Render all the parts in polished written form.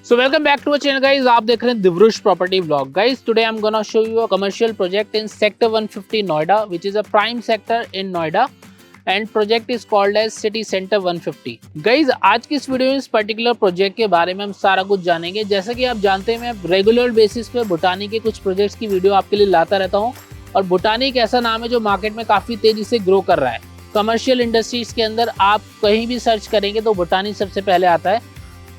So welcome back to our channel guys. आप देख रहे हैं Divrush property vlog. Guys, today I'm gonna show you a commercial project in sector 150 Noida, which is a prime sector in Noida, and project is called as City Center 150. Guys, आज की इस video में इस particular project के बारे में हम सारा कुछ जानेंगे. जैसा कि आप जानते हैं मैं रेगुलर बेसिस पे भूटानी के कुछ प्रोजेक्ट्स की वीडियो आपके लिए लाता रहता हूँ, और भूटानी एक ऐसा नाम है जो मार्केट में काफी तेजी से ग्रो कर रहा है. कमर्शियल इंडस्ट्रीज के अंदर आप कहीं भी सर्च करेंगे तो भूटानी सबसे पहले आता है.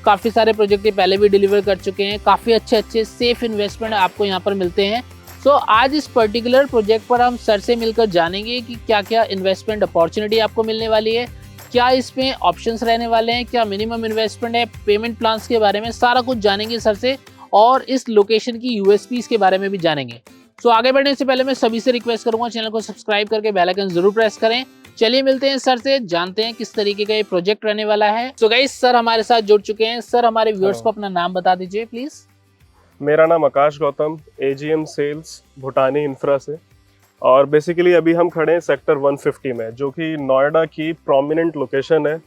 काफ़ी सारे प्रोजेक्ट पहले भी डिलीवर कर चुके हैं. काफ़ी अच्छे अच्छे सेफ इन्वेस्टमेंट आपको यहाँ पर मिलते हैं. सो आज इस पर्टिकुलर प्रोजेक्ट पर हम सर से मिलकर जानेंगे कि क्या क्या इन्वेस्टमेंट अपॉर्चुनिटी आपको मिलने वाली है, क्या इसमें ऑप्शंस रहने वाले हैं, क्या मिनिमम इन्वेस्टमेंट है, पेमेंट प्लान्स के बारे में सारा कुछ जानेंगे सर से, और इस लोकेशन की यूएसपीज के बारे में भी जानेंगे. सो आगे बढ़ने से पहले मैं सभी से रिक्वेस्ट करूँगा चैनल को सब्सक्राइब करके बेल आइकन जरूर प्रेस करें. चलिए मिलते हैं सर से, जानते हैं किस तरीके का ये प्रोजेक्ट रहने वाला है. सो गाइस, सर हमारे साथ जुड़ चुके हैं. सर हमारे व्यूअर्स को अपना नाम बता दीजिए प्लीज. मेरा नाम आकाश गौतम, एजीएम सेल्स भूटानी इंफ्रा से. और बेसिकली अभी हम खड़े हैं सेक्टर 150 में, जो कि नोएडा की प्रोमिनेंट लोकेशन है.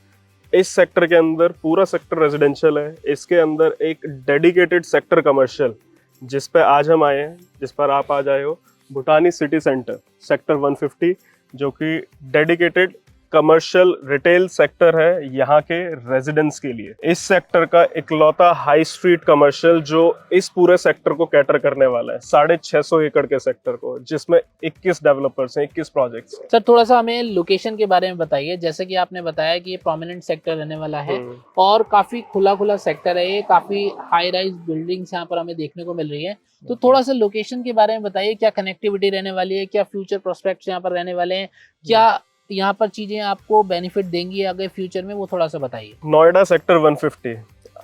इस सेक्टर के अंदर पूरा सेक्टर रेजिडेंशियल है. इसके अंदर एक डेडिकेटेड सेक्टर कमर्शियल, जिस पे आज हम आए हैं, जिस पर आप आज आए हो, भूटानी सिटी सेंटर सेक्टर 150, जो कि डेडिकेटेड कमर्शियल रिटेल सेक्टर है यहाँ के रेजिडेंट्स के लिए. इस सेक्टर का इकलौता हाई स्ट्रीट कमर्शियल जो इस पूरे सेक्टर को कैटर करने वाला है, 650 एकड़ के सेक्टर को, जिसमें 21 डेवलपर्स हैं, 21 प्रोजेक्ट्स. सर थोड़ा सा हमें लोकेशन के बारे में बताइए. जैसे कि आपने बताया कि ये प्रोमिनेंट सेक्टर रहने वाला है और काफी खुला खुला सेक्टर है ये, काफी हाई राइज बिल्डिंग्स यहाँ पर हमें देखने को मिल रही है. तो थोड़ा सा लोकेशन के बारे में बताइए, क्या कनेक्टिविटी रहने वाली है, क्या फ्यूचर प्रोस्पेक्ट्स यहाँ पर रहने वाले हैं, क्या यहाँ पर चीजें आपको बेनिफिट देंगी आगे फ्यूचर में, वो थोड़ा सा बताइए. नोएडा सेक्टर 150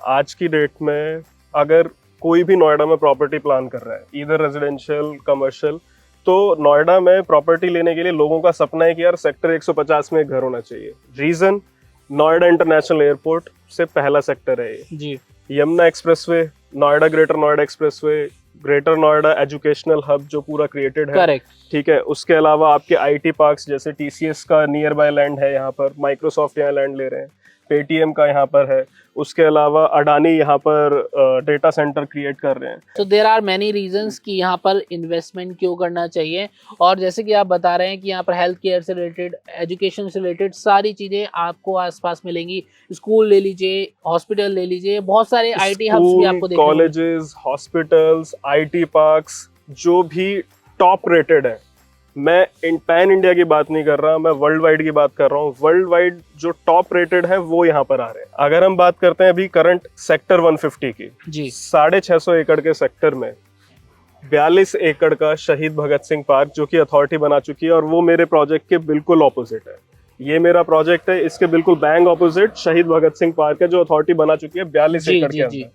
आज की डेट में अगर कोई भी नोएडा में प्रॉपर्टी प्लान कर रहा है, इधर रेजिडेंशियल कमर्शियल, तो नोएडा में प्रॉपर्टी लेने के लिए लोगों का सपना है कि यार सेक्टर 150 में एक घर होना चाहिए. रीजन, नोएडा इंटरनेशनल एयरपोर्ट से पहला सेक्टर है ये जी. Yamuna expressway, Noida greater Noida expressway, greater Noida educational hub जो पूरा क्रिएटेड है. करेक्ट. ठीक है. उसके अलावा आपके आईटी पार्क्स, जैसे टीसीएस का नियर बाय लैंड है यहाँ पर, माइक्रोसॉफ्ट यहाँ लैंड ले रहे हैं, पेटीएम का यहाँ पर है. उसके अलावा अडानी यहाँ पर डेटा सेंटर क्रिएट कर रहे हैं. तो देयर आर मेनी रीजंस कि यहाँ पर इन्वेस्टमेंट क्यों करना चाहिए. और जैसे कि आप बता रहे हैं कि यहाँ पर हेल्थ केयर से रिलेटेड, एजुकेशन से रिलेटेड सारी चीजें आपको आसपास मिलेंगी. स्कूल ले लीजिए, हॉस्पिटल ले लीजिए, बहुत सारे आईटी हब्स भी आपको देखने को मिलेंगे. कॉलेजेस, हॉस्पिटल्स, आईटी पार्क्स जो भी टॉप रेटेड है. मैं पैन इंडिया की बात नहीं कर रहा, मैं वर्ल्ड वाइड की बात कर रहा हूँ. वर्ल्ड वाइड जो टॉप रेटेड है वो यहाँ पर आ रहे हैं. अगर हम बात करते हैं अभी करंट सेक्टर 150 की जी, 650 एकड़ के सेक्टर में 42 एकड़ का शहीद भगत सिंह पार्क, जो कि अथॉरिटी बना चुकी है, और वो मेरे प्रोजेक्ट के बिल्कुल ऑपोजिट है. ये मेरा प्रोजेक्ट है, इसके बिल्कुल बैंग ऑपोजिट शहीद भगत सिंह पार्क है, जो अथॉरिटी बना चुकी है 42 एकड़ के अंदर.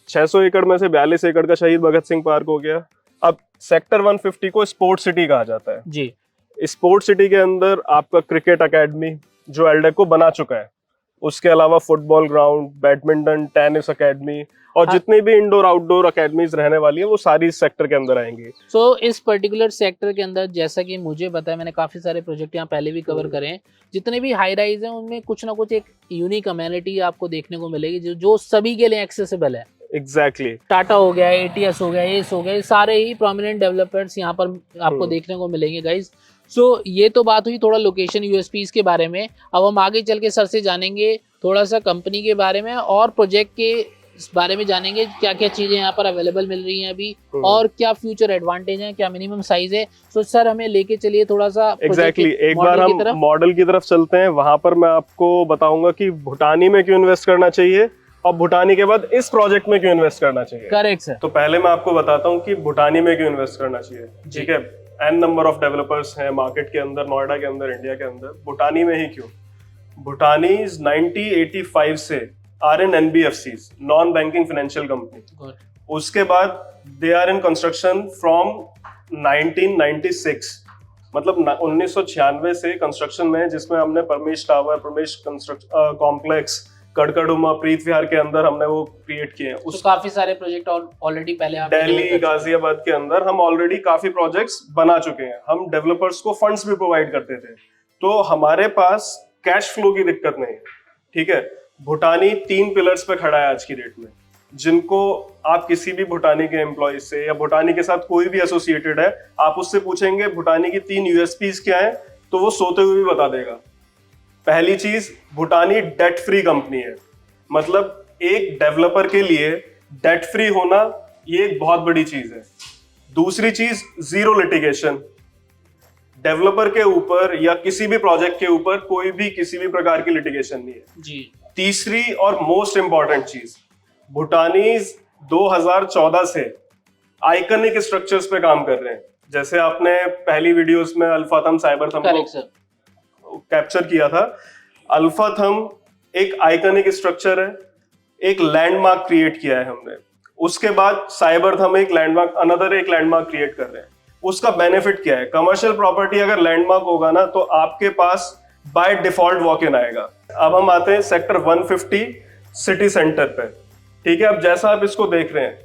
600 एकड़ में से 42 एकड़ का शहीद भगत सिंह पार्क हो गया. अब सेक्टर 150 को स्पोर्ट्स सिटी कहा जाता है जी. स्पोर्ट्स सिटी के अंदर आपका क्रिकेट एकेडमी जो एल्डेको बना चुका है, उसके अलावा football ground, badminton, tennis academy, और जितनी भी इंडोर आउटडोर एकेडमीज रहने वाली है वो सारी इस सेक्टर के अंदर आएंगी. सो इस पर्टिकुलर सेक्टर के अंदर, जैसा कि मुझे पता है, मैंने काफी सारे प्रोजेक्ट यहाँ पहले भी कवर करे हैं, जितने भी हाई राइज हैं उनमें कुछ ना कुछ एक यूनिक अमेनिटी आपको देखने को मिलेगी जो सभी के लिए एक्सेसिबल है. एग्जैक्टली. टाटा हो गया, एटीएस हो गया, एस हो गया, ये सारे ही प्रोमिनेंट डेवलपर्स यहाँ पर आपको देखने को मिलेंगे गाइज. सो ये तो बात हुई थोड़ा लोकेशन यूएसपीज के बारे में. अब हम आगे चल के सर से जानेंगे थोड़ा सा कंपनी के बारे में और प्रोजेक्ट के बारे में, जानेंगे क्या क्या चीजें यहाँ पर अवेलेबल मिल रही हैं अभी, और क्या फ्यूचर एडवांटेज है, क्या मिनिमम साइज है. सो सर हमें लेके चलिए थोड़ा सा एग्जैक्टली. एक बार हम मॉडल की तरफ चलते हैं. वहां पर मैं आपको बताऊंगा कि भूटानी में क्यों इन्वेस्ट करना चाहिए, और भूटानी के बाद इस प्रोजेक्ट में क्यों इन्वेस्ट करना चाहिए. Correct sir. तो पहले मैं आपको बताता हूँ कि भूटानी में क्यों इन्वेस्ट करना चाहिए. ठीक है. एन नंबर ऑफ डेवलपर्स हैं मार्केट के अंदर, नोएडा के अंदर, इंडिया के अंदर। भूटानी में ही क्यों? भूटानी 1985 से are in NBFCs, non banking financial company. उसके बाद they are in construction from 1996, मतलब 1996 से कंस्ट्रक्शन में, जिसमें हमने परमेश टावर, परमेश कॉम्प्लेक्स, कड़कड़ुमा, प्रीत विहार के अंदर हमने वो क्रिएट किए हैं। तो काफी सारे प्रोजेक्ट ऑलरेडी पहले आप दिल्ली, गाजियाबाद के अंदर हम ऑलरेडी काफी प्रोजेक्ट्स बना चुके हैं। हम डेवलपर्स को फंड्स भी प्रोवाइड करते थे, तो हमारे पास कैश फ्लो की दिक्कत नहीं है। ठीक है, भूटानी 3 पिलर्स पे खड़ा है आज की डेट में, जिनको आप किसी भी भूटानी के एम्प्लॉय से या भूटानी के साथ कोई भी एसोसिएटेड है, आप उससे पूछेंगे भूटानी की 3 USPs क्या है, तो वो सोते हुए भी बता देगा। पहली चीज, भूटानी डेट फ्री कंपनी है। मतलब एक डेवलपर के लिए डेट फ्री होना ये एक बहुत बड़ी चीज है। दूसरी चीज, जीरो लिटिगेशन। डेवलपर के ऊपर या किसी भी प्रोजेक्ट के ऊपर कोई भी किसी भी प्रकार की लिटिगेशन नहीं है जी। तीसरी और मोस्ट इंपॉर्टेंट चीज, भूटानीज 2014 से आइकनिक स्ट्रक्चर्स पे काम कर रहे हैं। जैसे आपने पहली वीडियोस में अल्फा थम साइबर थम को कैप्चर किया था। अल्फा थम एक आइकनिक स्ट्रक्चर है, एक लैंडमार्क क्रिएट किया है हमने। उसके बाद साइबर थम एक लैंडमार्क, अनदर एक लैंडमार्क क्रिएट कर रहे हैं। उसका बेनिफिट क्या है? कमर्शियल प्रॉपर्टी अगर लैंडमार्क होगा ना, तो आपके पास बाय डिफॉल्ट वॉक इन आएगा। अब हम आते हैं सेक्टर 150 सिटी सेंटर पे। ठीक है, अब जैसा आप इसको देख रहे हैं,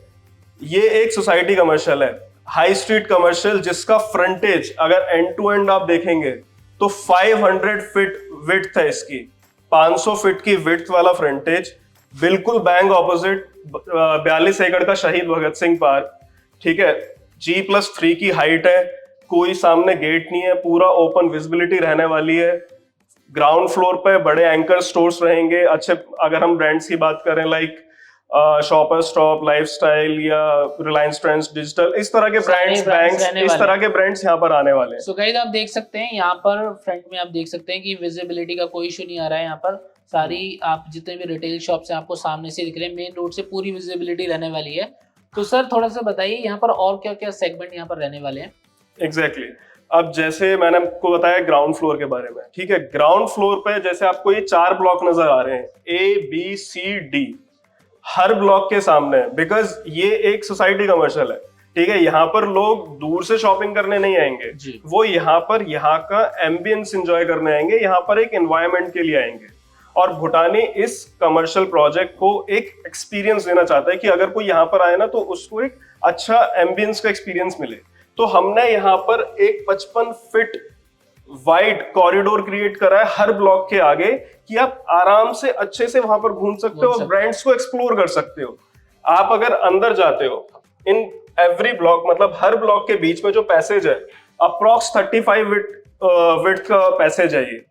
ये एक सोसाइटी कमर्शियल है, हाई स्ट्रीट कमर्शियल, जिसका फ्रंटेज अगर एंड टू एंड आप देखेंगे तो 500 फीट विड्थ है इसकी, 500 फीट की विड्थ वाला फ्रंटेज, बिल्कुल बैंक ऑपोजिट 42 एकड़ का शहीद भगत सिंह पार्क। ठीक है, G+3 की हाइट है, कोई सामने गेट नहीं है, पूरा ओपन विजिबिलिटी रहने वाली है। ग्राउंड फ्लोर पे बड़े एंकर स्टोर्स रहेंगे अच्छे, अगर हम ब्रांड्स की बात करें लाइक शॉपर स्टॉप, लाइफस्टाइल या रिलायंस ट्रेंड्स डिजिटल, इस तरह के ब्रांड्स, बैंक्स, इस तरह के ब्रांड्स यहाँ पर आने वाले हैं। सो गाइस आप देख सकते हैं यहाँ पर फ्रंट में, आप देख सकते हैं कि विजिबिलिटी का कोई इशू नहीं आ रहा है। यहाँ पर सारी आप जितने भी रिटेल शॉप्स हैं आपको सामने से दिख रहे हैं, मेन रोड से पूरी विजिबिलिटी रहने वाली है। तो सर थोड़ा सा बताइए यहाँ पर और क्या क्या सेगमेंट यहाँ पर रहने वाले हैं? एग्जैक्टली अब जैसे मैंने आपको बताया ग्राउंड फ्लोर के बारे में। ठीक है, ग्राउंड फ्लोर पे जैसे आपको ये 4 ब्लॉक नजर आ रहे हैं, A, B, C, D, her block के सामने, बिकॉज ये एक सोसाइटी कमर्शियल है। ठीक है, यहाँ पर लोग दूर से शॉपिंग करने नहीं आएंगे, वो यहाँ पर यहाँ का एम्बियंस एंजॉय करने आएंगे, यहाँ पर एक एनवायरनमेंट के लिए आएंगे। और भूटानी इस कमर्शियल प्रोजेक्ट को एक एक्सपीरियंस देना चाहता है कि अगर कोई यहाँ पर आए ना तो उसको एक अच्छा एम्बियंस का एक्सपीरियंस मिले। तो हमने यहाँ पर एक 55 फीट वाइड कॉरिडोर क्रिएट करा है हर ब्लॉक के आगे, कि आप आराम से अच्छे से वहां पर घूम सकते हो और ब्रांड्स को एक्सप्लोर कर सकते हो। आप अगर अंदर जाते हो, इन एवरी ब्लॉक, मतलब हर ब्लॉक के बीच में जो पैसेज है, अप्रॉक्स 35 विड्थ का पैसेज है ये,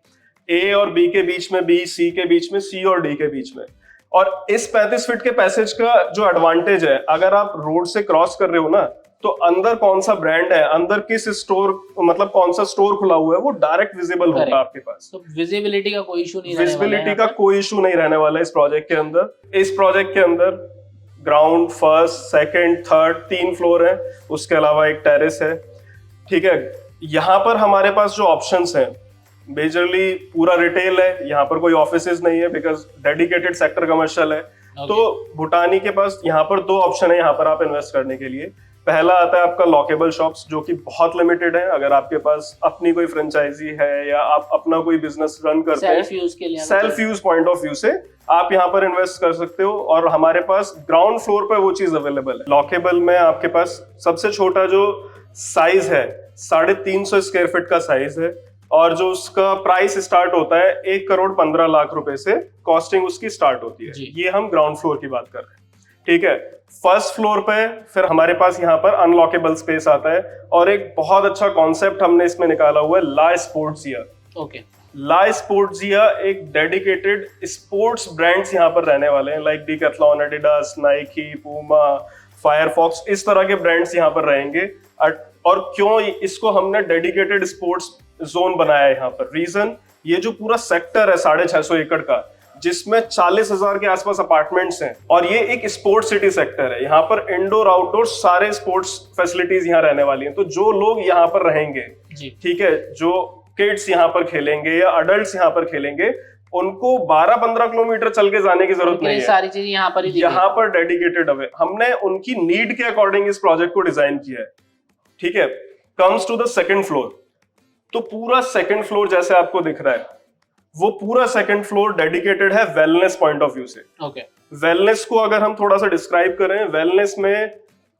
ए और बी के बीच में, बी सी के बीच में, सी और डी के बीच में। और इस 35 फीट के पैसेज का जो एडवांटेज है, अगर आप रोड से क्रॉस कर रहे हो ना, तो अंदर कौन सा ब्रांड है, अंदर किस स्टोर, मतलब कौन सा स्टोर खुला हुआ है, वो डायरेक्ट विजिबल होगा आपके पास। तो विजिबिलिटी का कोई इशू नहीं, विजिबिलिटी का कोई इशू नहीं रहने वाला है इस प्रोजेक्ट के अंदर। इस प्रोजेक्ट के अंदर ground, first, second, third, 3 floor है, उसके अलावा एक टेरेस है। ठीक है, यहाँ पर हमारे पास जो ऑप्शंस हैं, मेजरली पूरा रिटेल है, यहाँ पर कोई ऑफिसेज नहीं है, बिकॉज डेडिकेटेड सेक्टर कमर्शियल है। तो भूटानी के पास यहाँ पर 2 ऑप्शन है यहाँ पर आप इन्वेस्ट करने के लिए। पहला आता है आपका लॉकेबल शॉप्स, जो कि बहुत लिमिटेड है। अगर आपके पास अपनी कोई फ्रेंचाइजी है या आप अपना कोई बिजनेस रन करते हैं, self use point of view से आप यहाँ पर इन्वेस्ट कर सकते हो। और हमारे पास ग्राउंड फ्लोर पर वो चीज अवेलेबल है। लॉकेबल में आपके पास सबसे छोटा जो साइज है 350 स्क्वायर फीट का साइज है, और जो उसका प्राइस स्टार्ट होता है 1,15,00,000 रुपए से कॉस्टिंग उसकी स्टार्ट होती है। ये हम ग्राउंड फ्लोर की बात कर रहे हैं। ठीक है, फर्स्ट फ्लोर पे फिर हमारे पास यहाँ पर अनलॉकेबल स्पेस आता है, और एक बहुत अच्छा कॉन्सेप्ट हमने इसमें निकाला हुआ है, ला स्पोर्ट्सिया। ओके, ला स्पोर्ट्सिया एक डेडिकेटेड स्पोर्ट्स ब्रांड्स यहाँ पर रहने वाले हैं, like decathlon, Adidas, Nike, Puma, Firefox, इस तरह के ब्रांड्स यहाँ पर रहेंगे। और क्यों इसको हमने डेडिकेटेड स्पोर्ट्स जोन बनाया है यहाँ पर? रीजन, ये जो पूरा सेक्टर है 650 एकड़ का, जिसमें 40,000 के आसपास अपार्टमेंट्स हैं और ये एक स्पोर्ट्स सिटी सेक्टर है। यहाँ पर इंडोर आउटडोर सारे स्पोर्ट्स फैसिलिटीज यहाँ रहने वाली हैं। तो जो लोग यहाँ पर रहेंगे, ठीक है, जो किड्स यहाँ पर खेलेंगे या अडल्ट्स यहाँ पर खेलेंगे, उनको 12-15 किलोमीटर चल के जाने की जरूरत नहीं है। सारी चीजें यहाँ पर ही यहाँ पर डेडिकेटेड है। हमने उनकी नीड के अकॉर्डिंग इस प्रोजेक्ट को डिजाइन किया है, ठीक है। Comes to the second floor, तो पूरा सेकंड फ्लोर जैसे आपको दिख रहा है, वो पूरा सेकंड फ्लोर डेडिकेटेड है वेलनेस पॉइंट ऑफ व्यू से। ओके। वेलनेस को अगर हम थोड़ा सा डिस्क्राइब करें, वेलनेस में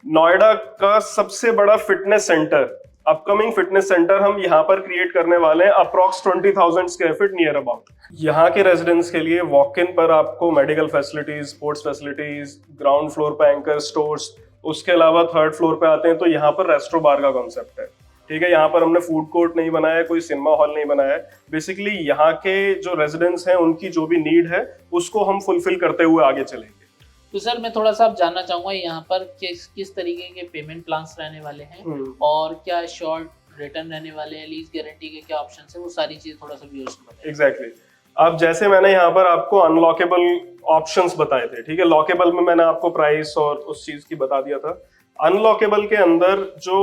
नोएडा का सबसे बड़ा fitness centre, upcoming fitness centre हम यहाँ पर क्रिएट करने वाले हैं, approx 20,000 square feet near about. यहाँ के रेजिडेंट्स के लिए वॉक इन पर आपको medical facilities, sports facilities, ground floor पे एंकर स्टोर्स, उसके अलावा थर्ड फ्लोर पे आते हैं तो यहाँ पर रेस्टो बार का कॉन्सेप्ट है, ठीक है। यहाँ पर हमने फूड कोर्ट नहीं बनाया है, कोई सिनेमा हॉल नहीं बनाया है। बेसिकली यहाँ के जो रेजिडेंट्स हैं उनकी जो भी नीड है उसको हम फुलफिल करते हुए आगे चलेंगे। तो सर मैं थोड़ा सा जानना चाहूंगा यहाँ पर किस तरीके के पेमेंट प्लान्स रहने वाले हैं और क्या शॉर्ट रिटर्न रहने वाले हैं, लीज गारंटी के क्या ऑप्शन है, वो सारी चीज थोड़ा सा व्यूअर्स को बताइए। एग्जैक्टली। अब जैसे मैंने यहाँ पर आपको अनलॉकेबल ऑप्शंस बताए थे, ठीक है। लॉकेबल में मैंने आपको प्राइस और उस चीज की बता दिया था। अनलॉकेबल के अंदर जो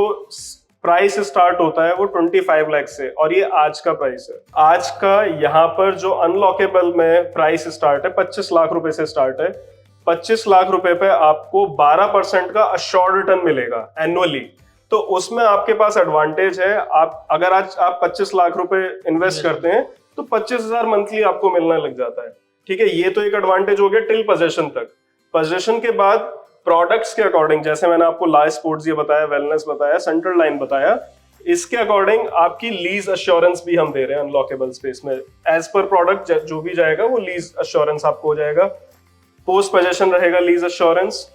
प्राइस स्टार्ट होता है वो 25 लाख से, और ये आज का प्राइस है। आज का यहाँ पर जो अनलॉकेबल में प्राइस स्टार्ट है 25 लाख रुपए से स्टार्ट है। 25 लाख रुपए पे आपको 12% का अश्योर्ड रिटर्न मिलेगा एनुअली। तो उसमें आपके पास एडवांटेज है, आप अगर आज आप 25 लाख रुपए इन्वेस्ट करते हैं तो 25,000 मंथली आपको मिलने लग जाता है, ठीक है। ये तो एक एडवांटेज हो गया टिल पोजेशन तक। पोजेशन के बाद प्रोडक्ट्स के अकॉर्डिंग, जैसे मैंने आपको लाइफ स्पोर्ट्स ये बताया, वेलनेस बताया, सेंट्रल लाइन बताया, इसके अकॉर्डिंग आपकी लीज अश्योरेंस भी हम दे रहे हैं अनलॉकेबल स्पेस में। एज पर प्रोडक्ट जो भी जाएगा वो लीज अश्योरेंस आपको हो जाएगा, पोस्ट पोजेशन रहेगा लीज अश्योरेंस।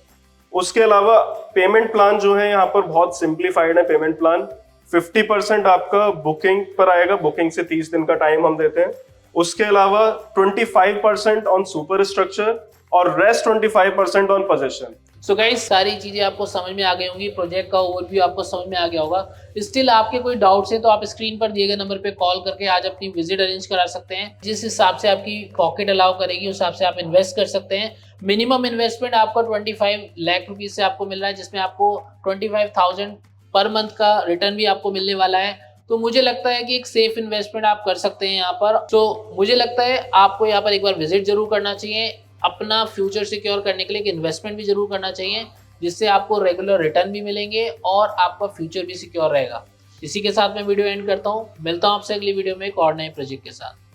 उसके अलावा पेमेंट प्लान जो है यहाँ पर बहुत सिंप्लीफाइड है। पेमेंट प्लान 50% आपका बुकिंग पर आएगा, बुकिंग से 30 दिन का टाइम हम देते हैं। उसके अलावा 25% ऑन सुपर स्ट्रक्चर और rest 25% on possession. So guys सारी चीजें आपको समझ में आ गई होंगी, प्रोजेक्ट का ओवरव्यू आपको समझ में आ गया होगा। स्टिल आपके कोई डाउट्स हैं तो आप स्क्रीन पर दिए गए नंबर पे कॉल करके आज अपनी विजिट अरेंज करा सकते हैं। जिस हिसाब से आपकी पॉकेट अलाउ करेगी उस हिसाब से आप इन्वेस्ट कर सकते हैं। मिनिमम इन्वेस्टमेंट आपका 25 लाख रुपीज से आपको मिल रहा है, जिसमें आपको 25,000 पर मंथ का रिटर्न भी आपको मिलने वाला है। तो मुझे लगता है कि एक सेफ इन्वेस्टमेंट आप कर सकते हैं यहाँ पर। तो मुझे लगता है आपको यहाँ पर एक बार विजिट जरूर करना चाहिए। अपना फ्यूचर सिक्योर करने के लिए एक इन्वेस्टमेंट भी जरूर करना चाहिए, जिससे आपको रेगुलर रिटर्न भी मिलेंगे और आपका फ्यूचर भी सिक्योर रहेगा। इसी के साथ मैं वीडियो एंड करता हूँ। मिलता हूँ आपसे अगली वीडियो में एक और नए प्रोजेक्ट के साथ।